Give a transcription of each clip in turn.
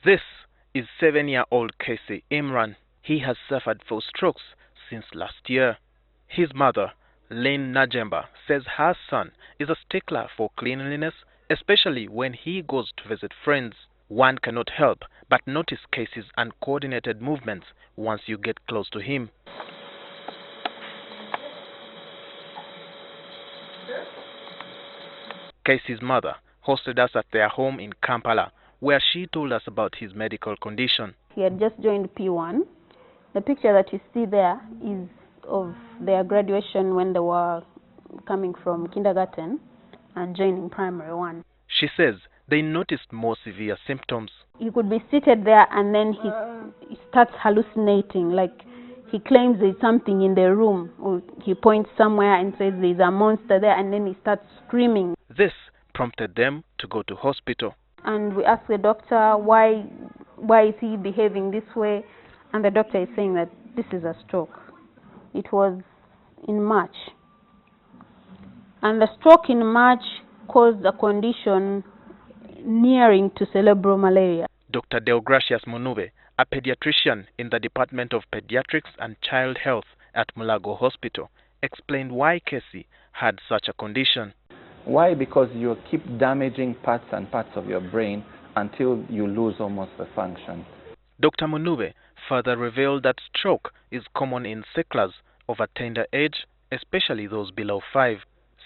This is 7-year-old Casey Imran. He has suffered 4 strokes since last year. His mother, Lynn Najemba, says her son is a stickler for cleanliness, especially when he goes to visit friends. One cannot help but notice Casey's uncoordinated movements once you get close to him. Casey's mother hosted us at their home in Kampala, where she told us about his medical condition. He had just joined P1. The picture that you see there is of their graduation when they were coming from kindergarten and joining primary 1. She says they noticed more severe symptoms. He could be seated there and then he starts hallucinating, like he claims there's something in the room, or he points somewhere and says there's a monster there, and then he starts screaming. This prompted them to go to hospital. And we asked the doctor why is he behaving this way, and the doctor is saying that this is a stroke. It was in March, and the stroke in March caused a condition nearing to cerebral malaria. Dr. Deogracius Munube, a pediatrician in the Department of Pediatrics and Child Health at Mulago Hospital, explained why Casey had such a condition. Why? Because you keep damaging parts and parts of your brain until you lose almost the function. Dr. Munube further revealed that stroke is common in sicklers of a tender age, especially those below 5.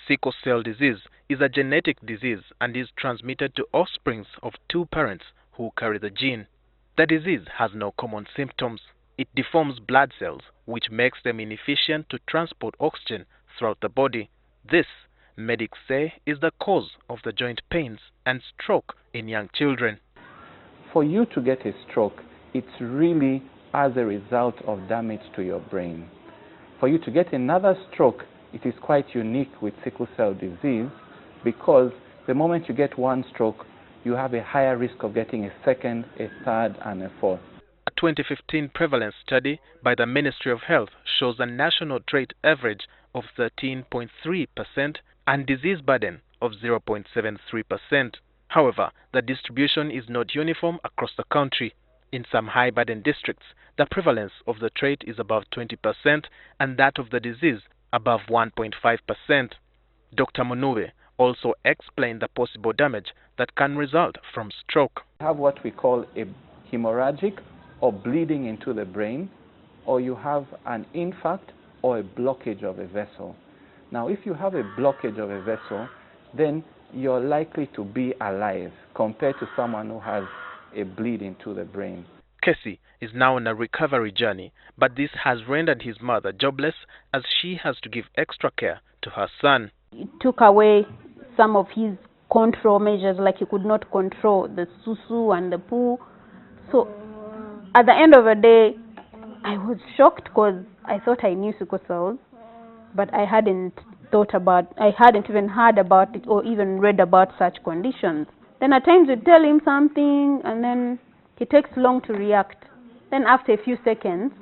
Sickle cell disease is a genetic disease and is transmitted to offsprings of 2 parents who carry the gene. The disease has no common symptoms. It deforms blood cells, which makes them inefficient to transport oxygen throughout the body. This, medics say, is the cause of the joint pains and stroke in young children. For you to get a stroke, it's really as a result of damage to your brain. For you to get another stroke, it is quite unique with sickle cell disease, because the moment you get one stroke, you have a higher risk of getting a second, a third, and a fourth. A 2015 prevalence study by the Ministry of Health shows a national trait average of 13.3% and disease burden of 0.73%. However, the distribution is not uniform across the country. In some high-burden districts, the prevalence of the trait is above 20% and that of the disease above 1.5%. Dr. Munube also explained the possible damage that can result from stroke. You have what we call a hemorrhagic or bleeding into the brain, or you have an infarct or a blockage of a vessel. Now, if you have a blockage of a vessel, then you're likely to be alive compared to someone who has a bleed into the brain. Casey is now on a recovery journey, but this has rendered his mother jobless as she has to give extra care to her son. It took away some of his control measures, like he could not control the susu and the poo. So at the end of the day, I was shocked because I thought I knew sickle cells, but I hadn't even heard about it or even read about such conditions. Then at times you tell him something and then he takes long to react. Then after a few seconds,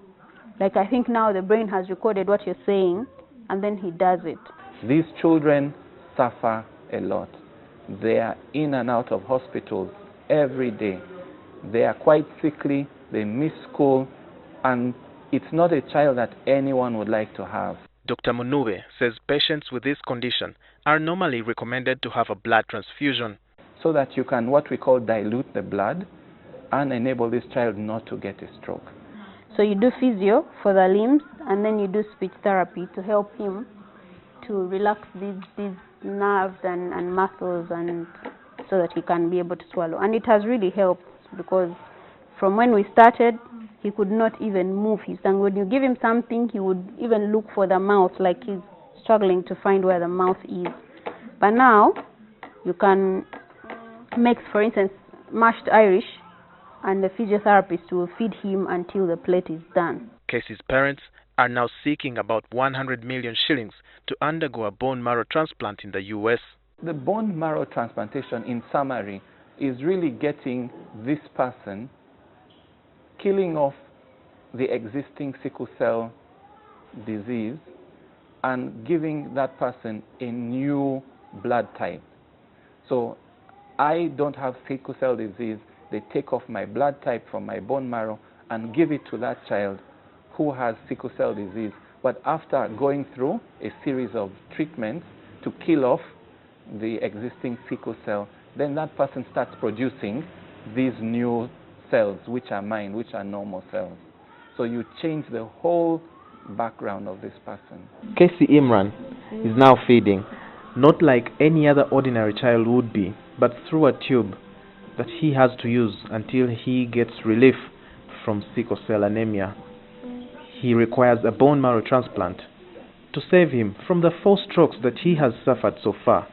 like I think now the brain has recorded what you're saying, and then he does it. These children suffer a lot. They are in and out of hospitals every day. They are quite sickly, they miss school, and it's not a child that anyone would like to have. Dr. Munube says patients with this condition are normally recommended to have a blood transfusion, so that you can what we call dilute the blood and enable this child not to get a stroke. So you do physio for the limbs, and then you do speech therapy to help him to relax these nerves and muscles, and so that he can be able to swallow. And it has really helped, because from when we started, he could not even move his tongue. When you give him something, he would even look for the mouth, like he's struggling to find where the mouth is. But now, you can make, for instance, mashed Irish, and the physiotherapist will feed him until the plate is done. Casey's parents are now seeking about 100 million shillings to undergo a bone marrow transplant in the US. The bone marrow transplantation, in summary, is really getting this person, killing off the existing sickle cell disease and giving that person a new blood type. So I don't have sickle cell disease, they take off my blood type from my bone marrow and give it to that child who has sickle cell disease. But after going through a series of treatments to kill off the existing sickle cell, then that person starts producing these new cells, which are mine, which are normal cells. So you change the whole background of this person. Casey Imran is now feeding, not like any other ordinary child would be, but through a tube that he has to use until he gets relief from sickle cell anemia. He requires a bone marrow transplant to save him from the 4 strokes that he has suffered so far.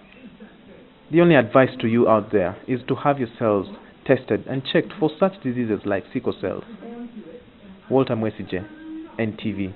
The only advice to you out there is to have your cells tested and checked for such diseases like sickle cells. Walter Mwesigye, NTV.